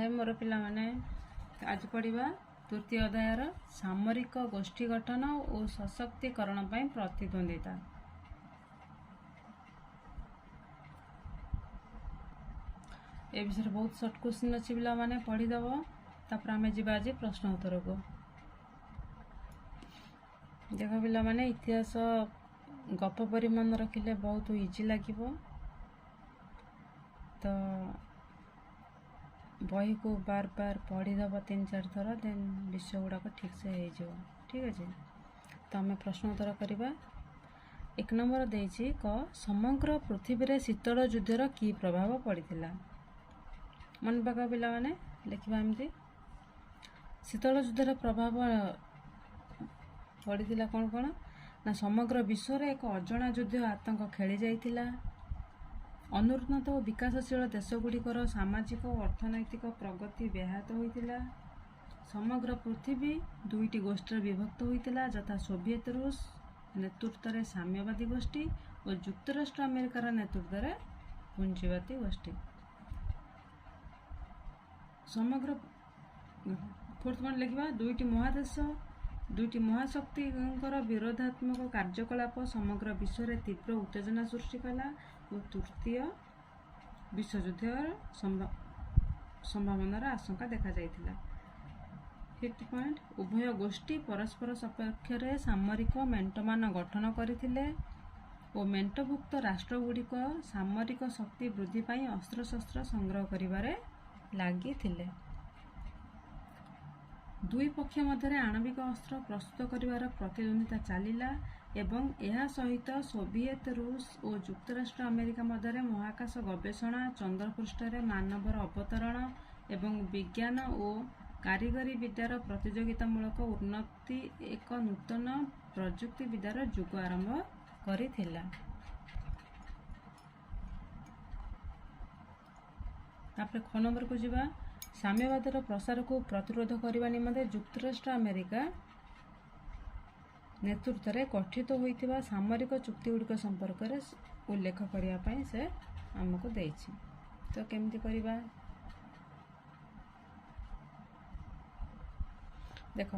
हाय मोर पिला माने आज पढ़ा तृतीय अध्यायर सामरिक गोष्ठी गठन और सशक्तिकरण पर प्रतिद्वंदिता। ए विषय बहुत सर्ट क्वेश्चन अच्छी पिला माने पढ़ीदेव तापर आम जा आज प्रश्न उत्तर को देख पिला माने इतिहास गप परी मन रखिले बहुत इजी लगे तो बही को बार बार पढ़ीदेव 3-4 थर देन विषय गुड़ाक ठीक से हो ठीक अच्छे। तो आम प्रश्न उत्तर करवा। 1 नंबर देछि क समग्र पृथ्वी रे शीतल युद्धर की प्रभाव पड़ता मन पका पिला माने लिखा एमती शीतल युद्धर प्रभाव पड़ता कौन कौन ना समग्र विश्व रे एक अजଣା युद्ध आतंक खेली जाइतिला। अनुन्नत और विकासशील देशगुड़िकर सामाजिक और अर्थनैतिक प्रगति व्याहत होइतिला। समग्र पृथ्वी दुईटी गोष्ठी विभक्त होइतिला यथा सोवियत रूस नेतृत्व में साम्यवादी गोष्ठी और युक्तराष्ट्र अमेरिकार नेतृत्व में पूंजीवादी गोष्ठी। समग्र फोर्थ पॉइंट लिखा दुईटी महाशक्तिकर विरोधात्मक कार्यकलाप समग्र विश्व में तीव्र उत्तेजना सृष्टि कला और तृतीय विश्वयुद्ध संभावनार आशंका देखा जाइतिला। 5th पॉइंट उभय गोष्ठी परस्पर सपक्ष रे सामरिक मेंटमान गठन करथिले और मेंटभुक्त राष्ट्रगुड़िक सामरिक शक्ति वृद्धि पाई अस्त्रशस्त्र संग्रह करिबारे लागि थिले। दुई पक्ष मध्य आणविक अस्त्र प्रस्तुत करिवार प्रतिद्वंदिता चलिला एवं यह सहित सोवियत रूस और युक्तराष्ट्र अमेरिका मध्य महाकाश गवेषणा चंद्रपृष्ठ रे मानवर अवतरण एवं विज्ञान और कारीगरी विद्यार प्रतियोगितामूलक उन्नति एक नूतन प्रजुक्ति विद्यार युग आरंभ करिथिला। तापर ख नंबर को जिबा साम्यवादर प्रसार को प्रतिरोध करने निमंते युक्तराष्ट्र अमेरिका नेतृत्व में गठित होइतिबा सामरिक चुक्तिगुड़िक संपर्क में उल्लेख करने से आमको देछि। तो केमती करबा देख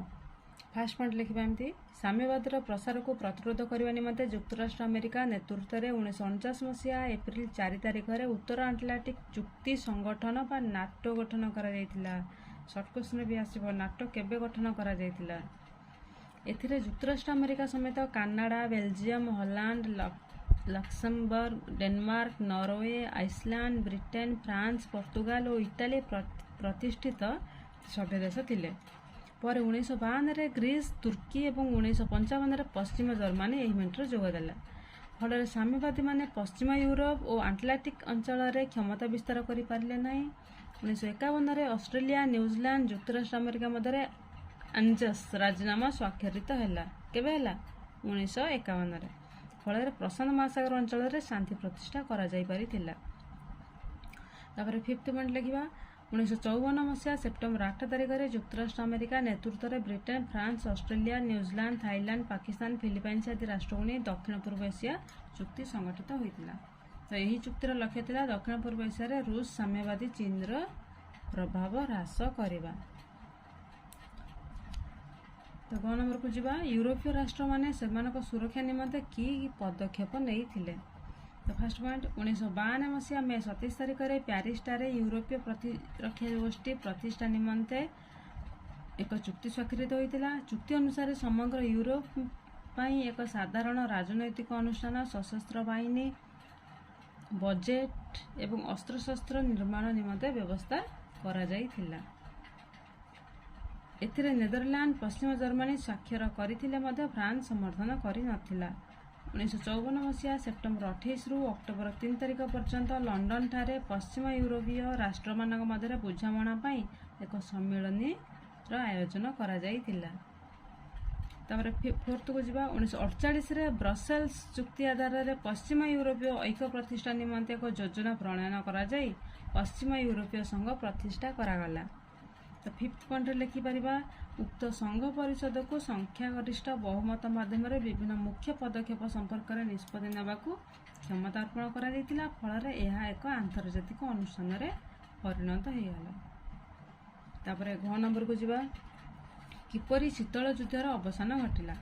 फास्ट पॉइंट लिखा एमती साम्यवादर प्रसार को प्रतिरोध करने निमंते युक्तराष्ट्र अमेरिका नेतृत्व में 1949 मसीहा एप्रिल 4 तारिख में उत्तर आटलांटिक चुक्ति संगठन बा नाटो गठन करा जाइतिला। शॉर्ट क्वेश्चन भी आसीबो नाटो केबे गठन करा जाइतिला। एथिरे युक्तराष्ट्र अमेरिका समेत Canada Belgium Holland Luxembourg Denmark Norway Iceland Britain France Portugal और इटाली प्रतिष्ठित सभ्य देश थिले। पर 1952 रे ग्रीस तुर्की और 1955 रे पश्चिम जर्मनी इवेंट जोगदेला। फल साम्यवादी माने पश्चिम यूरोप और आटलांटिक अंचल रे क्षमता विस्तार करि पारले नाही। 1951 रे ऑस्ट्रेलिया न्यूजीलैंड युक्तराष्ट्र अमेरिका मध्य एंजस राजीनामा स्वाक्षरित हैला केबे हैला 1951 रे। फल प्रशांत महासागर अंचल रे शांति प्रतिष्ठा करा जाई पारिथिला। तापर 5th पॉइंट लिखिबा 1954 मसीहा सेप्टेम्बर 8 तारिख में युक्तराष्ट्र अमेरिका नेतृत्व में Britain France Australia New Zealand Thailand Pakistan Philippines आदि राष्ट्र ने दक्षिण पूर्व एशिया चुक्ति संगठित होता। तो यही चुक्तिर लक्ष्य था दक्षिण पूर्व एशिया रूस साम्यवादी चीन प्रभाव ह्रास करवा। तो ग नंबर को जीवा यूरोपीय राष्ट्र माने सुरक्षा निमंते की पदक्षेप नहीं थिले। तो फर्स्ट पॉइंट 1952 मसीहा मे 27 तारिख में प्यारिस ठारे यूरोपीय प्रतिरक्षा गोष्ठी प्रतिष्ठा निमंते एक चुक्ति स्वाक्षरित होइतिला। चुक्ति अनुसार समग्र यूरोप पाई एक साधारण राजनैतिक अनुष्ठान सशस्त्र बाहिनी बजेट एवं अस्त्रशस्त्र निर्माण निमंते व्यवस्था करा जाइतिला। एथिरे नेदरलैंड पश्चिम जर्मनी स्वाक्षर करथिले मध्य फ्रांस समर्थन करि नथिला। 1954 मसीहा सेप्टेम्बर 28 रु अक्टोबर 3 तारिख पर्यंत लंडन ठारे पश्चिम यूरोपीय राष्ट्र मानक मध्य बुझामणा पाई एक सम्मेलनी आयोजन करा जाइतिला। तापर 4th को जिबा 1948 रे ब्रसेल्स चुक्ति आधार रे पश्चिम यूरोपीय ऐक्य प्रतिष्ठा निमंते एक योजना प्रणयन करा जाई पश्चिम यूरोपीय संघ प्रतिष्ठा करागला। तो 5th पॉइंट लिखि परिबा उक्त संघ परिषद को संख्यागरिष्ठ बहुमत माध्यम विभिन्न मुख्य पदक्षेप संपर्क में निष्पत्ति नेबाकू क्षमता अर्पण करा जाइतिला। फल एक आंतर्जातिक अनुष्ठान परिणत होइगला। तापर घ नंबर को जीवा किपरि शीतल युद्धर अवसान घटिला।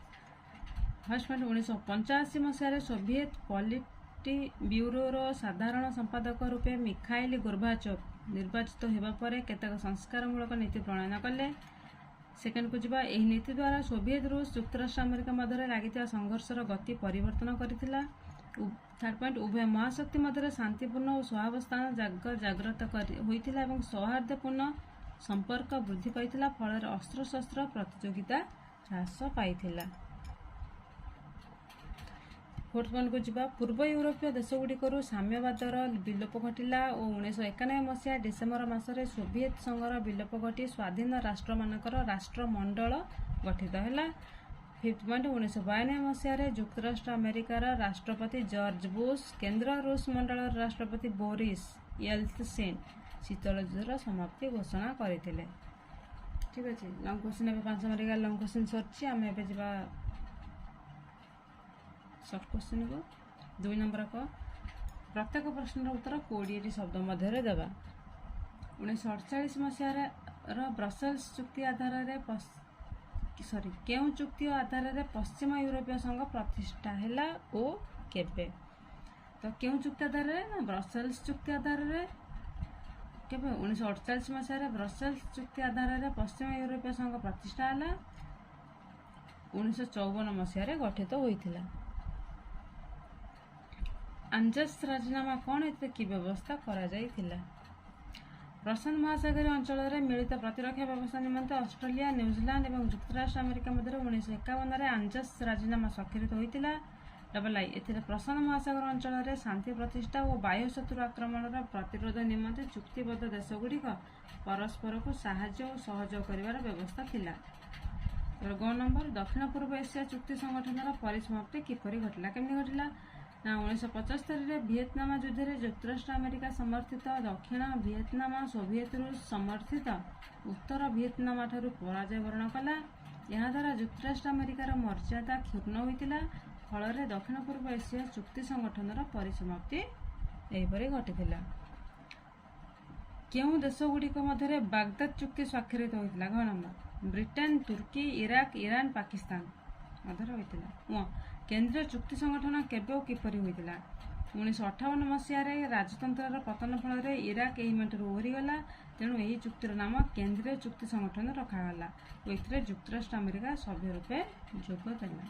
फर्स्ट पॉइंट 1985 मसीह सोवियत पॉलिटी ब्यूरोर साधारण संपादक रूपे मिखाइल गोर्बाचोव निर्वाचित होगा पर केतक संस्कारमूलक नीति प्रणयन कले। सेकेंड को जीवा एही नीति द्वारा सोवियत रूस युक्तराष्ट्र अमेरिका मध्य लगी संघर्षर गति परिवर्तन करथिला। थर्ड पॉइंट उभय महाशक्ति मध्य शांतिपूर्ण और सहावस्थान जागृत होइथिला एवं सौहार्दपूर्ण संपर्क वृद्धि पाइथिला फल अस्त्रशस्त्र प्रतियोगिता ह्रास पाइथिला। फोर्थ पॉइंट को जीवा पूर्व यूरोपीय देशगुड़िकर साम्यवादर विलोप घटिला और 1991 मसीहा डिसेम्बर मासरे सोवियत संघर विलोप घटी स्वाधीन राष्ट्र मानकर राष्ट्रमंडल गठित है। फिफ्थ पॉइंट 1992 मसीह युक्तराष्ट्र अमेरिकार राष्ट्रपति जॉर्ज बुश केंद्र रूस मंडल राष्ट्रपति बोरिस येल्त्सिन शीतल युद्धर समाप्ति घोषणा करते। ठीक अच्छे लंग क्वेश्चन ए 5 मार्क लंग क्वेश्चन सरी आम ए जा सर्ट क्वेश्चन को 2 नंबर को प्रत्येक प्रश्न उत्तर 20 शब्द मध्य देवा। 1948 मसीह ब्रसेल्स चुक्ति आधार केउं चुक्ति आधार पश्चिम यूरोपीय संघ प्रतिष्ठा है ओ केबे। तो केउं चुक्ति आधार ना ब्रसेल्स चुक्ति आधार केबे 1948 मसीह ब्रसेल्स चुक्ति आधार पश्चिम यूरोपीय संघ प्रतिष्ठा है 1954 मसीह गठित होइथिला। आंजस राजीनामा कौन एते की व्यवस्था करा जाइथिला। प्रशांत महासागरीय अंचल में मिलित प्रतिरक्षा व्यवस्था निमंते ऑस्ट्रेलिया न्यूजीलैंड और युक्तराष्ट्र अमेरिका मध्य 1951 आंजस राजीनामा स्वाक्षरित होइथिला। डबल आई एथिरे प्रशांत महासागर अंचल में शांति प्रतिष्ठा और बाह्य शत्रु आक्रमण प्रतिरोध निमंते चुक्तिबद्ध देशगुड़िक परस्पर को साहाय्य और सहयोग करिवार व्यवस्था थिला। ग नंबर दक्षिण पूर्व एशिया चुक्ति संगठन परिसमाप्ति किपरि घटिला केमि घटिला ना 1975 वियतनाम युद्ध में युक्तराष्ट्र अमेरिका समर्थित दक्षिण वियतनाम सोवियत रूस समर्थित उत्तर वियतनाम ठारू पराजय वरण कला। यहाँ द्वारा युक्तराष्ट्र अमेरिकार मर्यादा क्षुण्ण होइतिला फल दक्षिण पूर्व एशिया चुक्ति संगठन परिसमाप्ति एहिपरि घटिथिला। केउं देशगुड़िक मध्य बागदाद चुक्ति स्वाक्षरित होइतिला। घ नंबर ब्रिटेन तुर्की इराक ईरान पाकिस्तान मध्य होइतिला। केंद्रीय चुक्ति संगठन केबे और किपरि होइतिला 1958 मसीह राजतंत्र पतन फल इराक यही मेंटर ओहरीगला तेणु यही चुक्तिर नाम केंद्रीय चुक्ति संगठन रखागला और एथिरे युक्तराष्ट्र अमेरिका सभ्य रूपे जोग देला।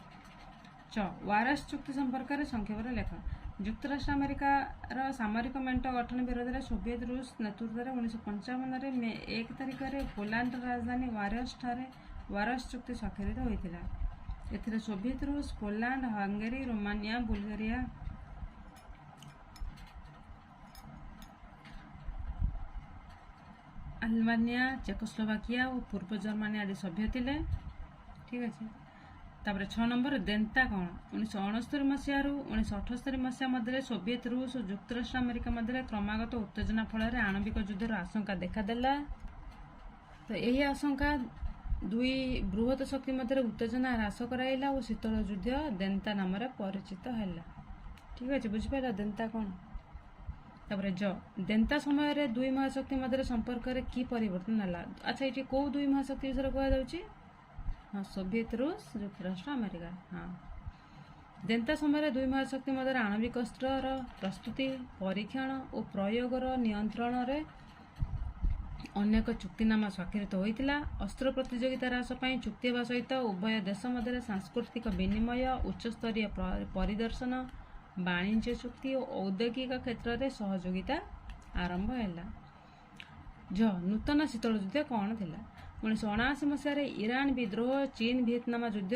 च वारस चुक्ति संपर्क में संक्षेप लेख युक्तराष्ट्र अमेरिकार सामरिक मेंट गठन विरोध में सोवियत रूस नेतृत्व में 1955 मे 1 तारिख में पोलैंड राजधानी वारस ठारे वारस चुक्ति स्वाक्षरित होइतिला। एथिरे सोवियत रूस Poland Hungary Romania Bulgaria Albania Czechoslovakia और पूर्व जर्मनी आदि सभ्य थिले। ठीक अच्छे तापर 6 नंबर देंता कौन 1969 मसीह 1978 मसीहा मध्य सोवियत रूस और युक्तराष्ट्र अमेरिका मध्य क्रमागत उत्तेजना फल आणविक युद्धर आशंका देखादेला। तो यही आशंका दुई बृहत शक्ति मध्य उत्तेजना ह्रास कराइला और शीतल युद्ध देंता नाम परिचित है। ठीक अच्छे बुझिपारा देंता कौन तापर ज देंता समय दुई महाशक्ति मध्य संपर्क में कि परिवर्तन है। अच्छा ये कौ दुई महाशक्ति विषय कहुच्छी हाँ सोवियत रूस युक्तराष्ट्र अमेरिका। हाँ देंता समय दुई महाशक्ति मध्य आणविक अस्त्र प्रस्तुति परीक्षण और प्रयोगर नियंत्रण में अनेक चुक्तिनामा स्वाक्षरित होइतिला। अस्त्र प्रतियोगिता ह्रास पाई चुक्ति हेबा सहित उभय देश मध्य सांस्कृतिक विनिमय उच्चस्तरीय परिदर्शन वाणिज्य चुक्ति और औद्योगिक क्षेत्र में सहयोगिता आरंभ है। ज नूतन शीतल युद्ध कौन थिला 1979 मसीह ईरान विद्रोह चीन वियतनाम युद्ध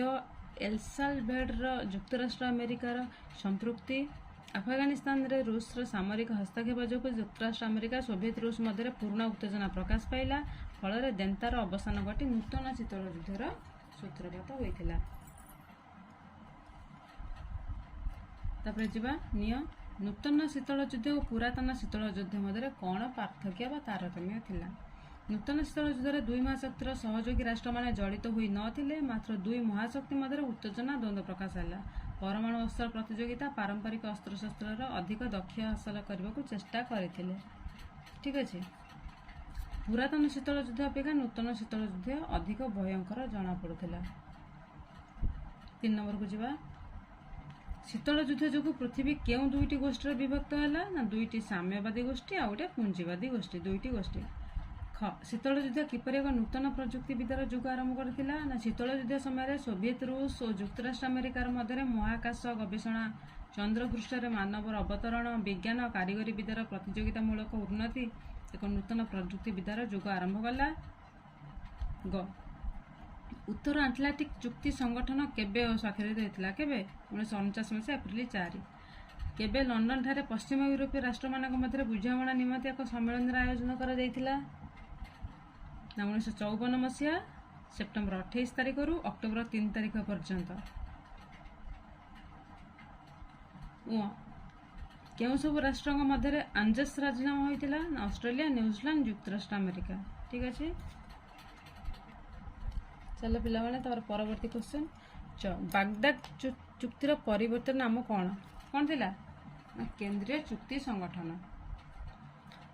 एल साल्वाडोर युक्तराष्ट्र अमेरिकार संपृक्ति अफगानिस्तान रे रूस सामरिक हस्तक्षेप जो युक्तराष्ट्र अमेरिका सोवियत रूस मध्य पूर्ण उत्तेजना प्रकाश पाइला फल देंतार अवसान घटी नूतन शीतल युद्धर सूत्रपात होइतिला। तापर जीवा निय नूतन शीतल युद्ध और पुरातन शीतल युद्ध मध्य कौन पार्थक्य व तारतम्य थिला। नूतन शीतल युद्ध दुई महाशक्तिर सहयोगी राष्ट्र माने जड़ित हुई नथिले मात्र दुई महाशक्ति मध्य उत्तेजना द्वंद्व प्रकाश है। परमाणु अस्त्र प्रतियोगिता पारंपरिक अस्त्रशस्त्र अधिक दक्ष हासिल करने को चेष्टा करथिले। ठीक अच्छे ପୁରାତନ ଶୀତଳ ଯୁଦ୍ଧ ଅପେକ୍ଷା ନୂତନ ଶୀତଳ ଯୁଦ୍ଧ ଅଧିକ ଭୟଙ୍କର ଜଣାପଡ଼ୁଥିଲା। 3 ନମ୍ବରକୁ ଯିବା। ଶୀତଳ ଯୁଦ୍ଧ ଯୋଗୁଁ ପୃଥିବୀ କେଉଁ ଦୁଇଟି ଗୋଷ୍ଠୀରେ ବିଭକ୍ତ ହେଲା? ନା ଦୁଇଟି ସାମ୍ୟବାଦୀ ଗୋଷ୍ଠୀ ଆଉ ଗୋଟେ ପୁଞ୍ଜିବାଦୀ ଗୋଷ୍ଠୀ, ଦୁଇଟି ଗୋଷ୍ଠୀ। ଶୀତଳ ଯୁଦ୍ଧ କିପରି ଏକ ନୂତନ ପ୍ରଯୁକ୍ତିବିଦ୍ୟାର ଯୁଗ ଆରମ୍ଭ କରିଥିଲା? ନା ଶୀତଳ ଯୁଦ୍ଧ ସମୟରେ ସୋଭିଏତ ରୁଷ ଓ ଯୁକ୍ତରାଷ୍ଟ୍ର ଆମେରିକାର ମଧ୍ୟରେ ମହାକାଶ ଗବେଷଣା, ଚନ୍ଦ୍ରପୃଷ୍ଠରେ ମାନବର ଅବତରଣ, ବିଜ୍ଞାନ କାରିଗରୀ ବିଦ୍ୟାର ପ୍ରତିଯୋଗିତାମୂଳକ ଉନ୍ନତି ଏକ ନୂତନ ପ୍ରଯୁକ୍ତିବିଦ୍ୟାର ଯୁଗ ଆରମ୍ଭ କଲା। ଉତ୍ତର ଆଟଲାଣ୍ଟିକ ଚୁକ୍ତି ସଂଗଠନ କେବେ ସ୍ୱାକ୍ଷରିତ ହୋଇଥିଲା? କେବେ? 1949 ମସିହା ଏପ୍ରିଲ 4। କେବେ ଲଣ୍ଡନ ଠାରେ ପଶ୍ଚିମ ୟୁରୋପୀୟ ରାଷ୍ଟ୍ରମାନଙ୍କ ମଧ୍ୟରେ ବୁଝାମଣା ନିମନ୍ତେ ଏକ ସମ୍ମିଳନୀର ଆୟୋଜନ କରାଯାଇଥିଲା? ନା 1954 ମସିହା ସେପ୍ଟେମ୍ବର 28 ତାରିଖରୁ ଅକ୍ଟୋବର 3 ତାରିଖ ପର୍ଯ୍ୟନ୍ତ। କେଉଁ ସବୁ ରାଷ୍ଟ୍ରଙ୍କ ମଧ୍ୟରେ ଆଞ୍ଜସ୍ ରାଜିନାମା ହୋଇଥିଲା? ନା ଅଷ୍ଟ୍ରେଲିଆ, ନ୍ୟୁଜିଲାଣ୍ଡ, ଯୁକ୍ତରାଷ୍ଟ୍ର ଆମେରିକା। ଠିକ୍ ଅଛି, ଚାଲ ପିଲାମାନେ ତାର ପରବର୍ତ୍ତୀ କ୍ୱେଶ୍ଚନ୍। ବାଗଦାଦ ଚୁକ୍ତିର ପରିବର୍ତ୍ତେ ନାମ କ'ଣ ଥିଲା? ନା କେନ୍ଦ୍ରୀୟ ଚୁକ୍ତି ସଂଗଠନ।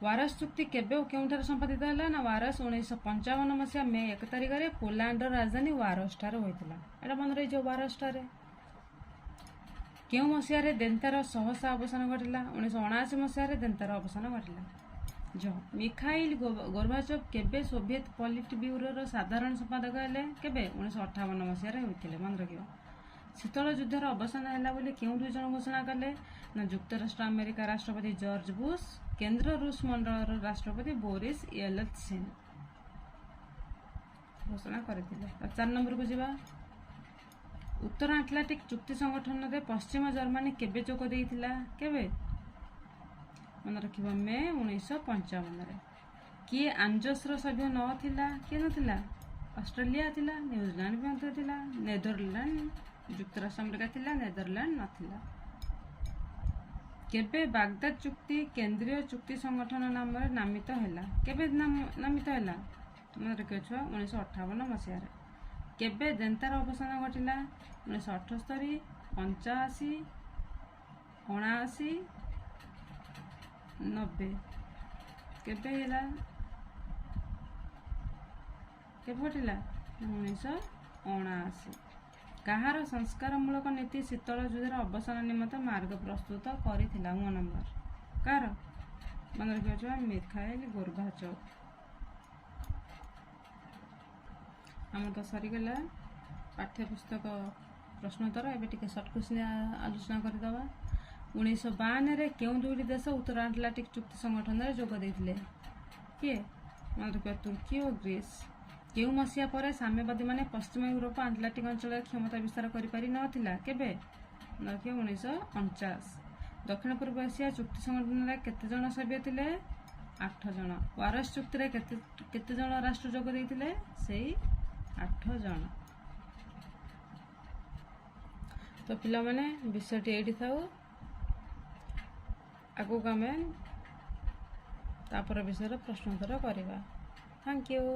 ୱାରସ୍ ଚୁକ୍ତି କେବେ ଓ କେଉଁଠାରେ ସମ୍ପାଦିତ ହେଲା? ନା ୱାରସ୍ 1955 ମସିହା ମେ 1 ତାରିଖରେ ପୋଲାଣ୍ଡର ରାଜଧାନୀ ୱାରସ୍ ଠାରେ ହୋଇଥିଲା। ଏଇଟା ମନେ ରହିଯିବ, ୱାରସ୍ ଠାରେ। କେଉଁ ମସିହାରେ ଦେନ୍ତାର ସହସା ଅବସାନ ଘଟିଲା? 1979 ମସିହାରେ ଦେନ୍ତାର ଅବସାନ ଘଟିଲା। ମିଖାଇଲ ଗୋର୍ବାଚୋଭ କେବେ ସୋଭିଏତ ପଲିଟ୍ ବ୍ୟୁରୋର ସାଧାରଣ ସମ୍ପାଦକ ହେଲେ? କେବେ? 1958 ମସିହାରେ ହୋଇଥିଲେ, ମନେ ରଖିବ। ଶୀତଳ ଯୁଦ୍ଧର ଅବସାନ ହେଲା ବୋଲି କେଉଁ 2 ଜଣ ଘୋଷଣା କଲେ? ନା ଯୁକ୍ତରାଷ୍ଟ୍ର ଆମେରିକା ରାଷ୍ଟ୍ରପତି ଜର୍ଜ ବୁଶ, କେନ୍ଦ୍ର ରୁଷ ମଣ୍ଡଳର ରାଷ୍ଟ୍ରପତି ବୋରିସ୍ ୟେଲତ୍ସିନ୍ ଘୋଷଣା କରିଥିଲେ। 4 ନମ୍ବରକୁ ଯିବା। ଉତ୍ତର ଆଟଲାଣ୍ଟିକ ଚୁକ୍ତି ସଂଗଠନରେ ପଶ୍ଚିମ ଜର୍ମାନୀ କେବେ ଯୋଗ ଦେଇଥିଲା? କେବେ? ମନେ ରଖିବ, ମେ 1955ରେ। କିଏ ଆଞ୍ଜସ୍ର ସଭ୍ୟ ନଥିଲା? କିଏ ନଥିଲା? ଅଷ୍ଟ୍ରେଲିଆ ଥିଲା, ନ୍ୟୁଜିଲାଣ୍ଡ ମଧ୍ୟ ଥିଲା, ନେଦରଲ୍ୟାଣ୍ଡ, ଯୁକ୍ତରାଷ୍ଟ୍ର ଆମେରିକା ଥିଲା, ନେଦରଲ୍ୟାଣ୍ଡ ନଥିଲା। କେବେ ବାଗଦାଦ ଚୁକ୍ତି କେନ୍ଦ୍ରୀୟ ଚୁକ୍ତି ସଂଗଠନ ନାମରେ ନାମିତ ହେଲା? କେବେ ନାମିତ ହେଲା? ମନେ ରଖିବ ଛୁଆ, 1958 ମସିହାରେ। କେବେ ଦେନ୍ତାର ଅବସାନ ଘଟିଲା? 1978, 85, 79, 90। କେବେ ହେଲା? କେବେ ଘଟିଲା? 1979। କାହାର ସଂସ୍କାରମୂଳକ ନୀତି ଶୀତଳ ଯୁଦ୍ଧର ଅବସାନ ନିମନ୍ତେ ମାର୍ଗ ପ୍ରସ୍ତୁତ କରିଥିଲା? 1 ନମ୍ବର। କାହାର? ମନେ ରଖିବ ଛୁଆ, ମିଖାଇଲ ଗୋର୍ବାଚୋଭ। ଆମର ତ ସରିଗଲା ପାଠ୍ୟପୁସ୍ତକ ପ୍ରଶ୍ନୋତ୍ତର। ଏବେ ଟିକେ ସର୍ଟ କ୍ୱେଶ୍ଚିନ୍ ଆଲୋଚନା କରିଦେବା। 1952ରେ କେଉଁ 2ଟି ଦେଶ ଉତ୍ତର ଆଟଲାଣ୍ଟିକ ଚୁକ୍ତି ସଂଗଠନରେ ଯୋଗ ଦେଇଥିଲେ? କିଏ? ମନେ ରଖିବା, ତୁର୍କୀ ଓ ଗ୍ରୀସ୍। କେଉଁ ମସିହା ପରେ ସାମ୍ୟବାଦୀମାନେ ପଶ୍ଚିମ ୟୁରୋପ ଆଟଲାଣ୍ଟିକ ଅଞ୍ଚଳରେ କ୍ଷମତା ବିସ୍ତାର କରିପାରି ନଥିଲା? କେବେ? ମନେ ରଖିବା, 1949। ଦକ୍ଷିଣ ପୂର୍ବ ଏସିଆ ଚୁକ୍ତି ସଂଗଠନରେ କେତେ ଜଣ ସଭ୍ୟ ଥିଲେ? 8 ଜଣ। ୱାରସ୍ ଚୁକ୍ତିରେ କେତେ ଜଣ ରାଷ୍ଟ୍ର ଯୋଗ ଦେଇଥିଲେ? ସେଇ 8 ଜଣ। ତ ପିଲାମାନେ ବିଷୟଟି ଏଇଠି ଥାଉ। ଆଗକୁ ଆମେ ତାପର ବିଷୟରେ ପ୍ରଶ୍ନୋତ୍ତର କରିବା। Thank you.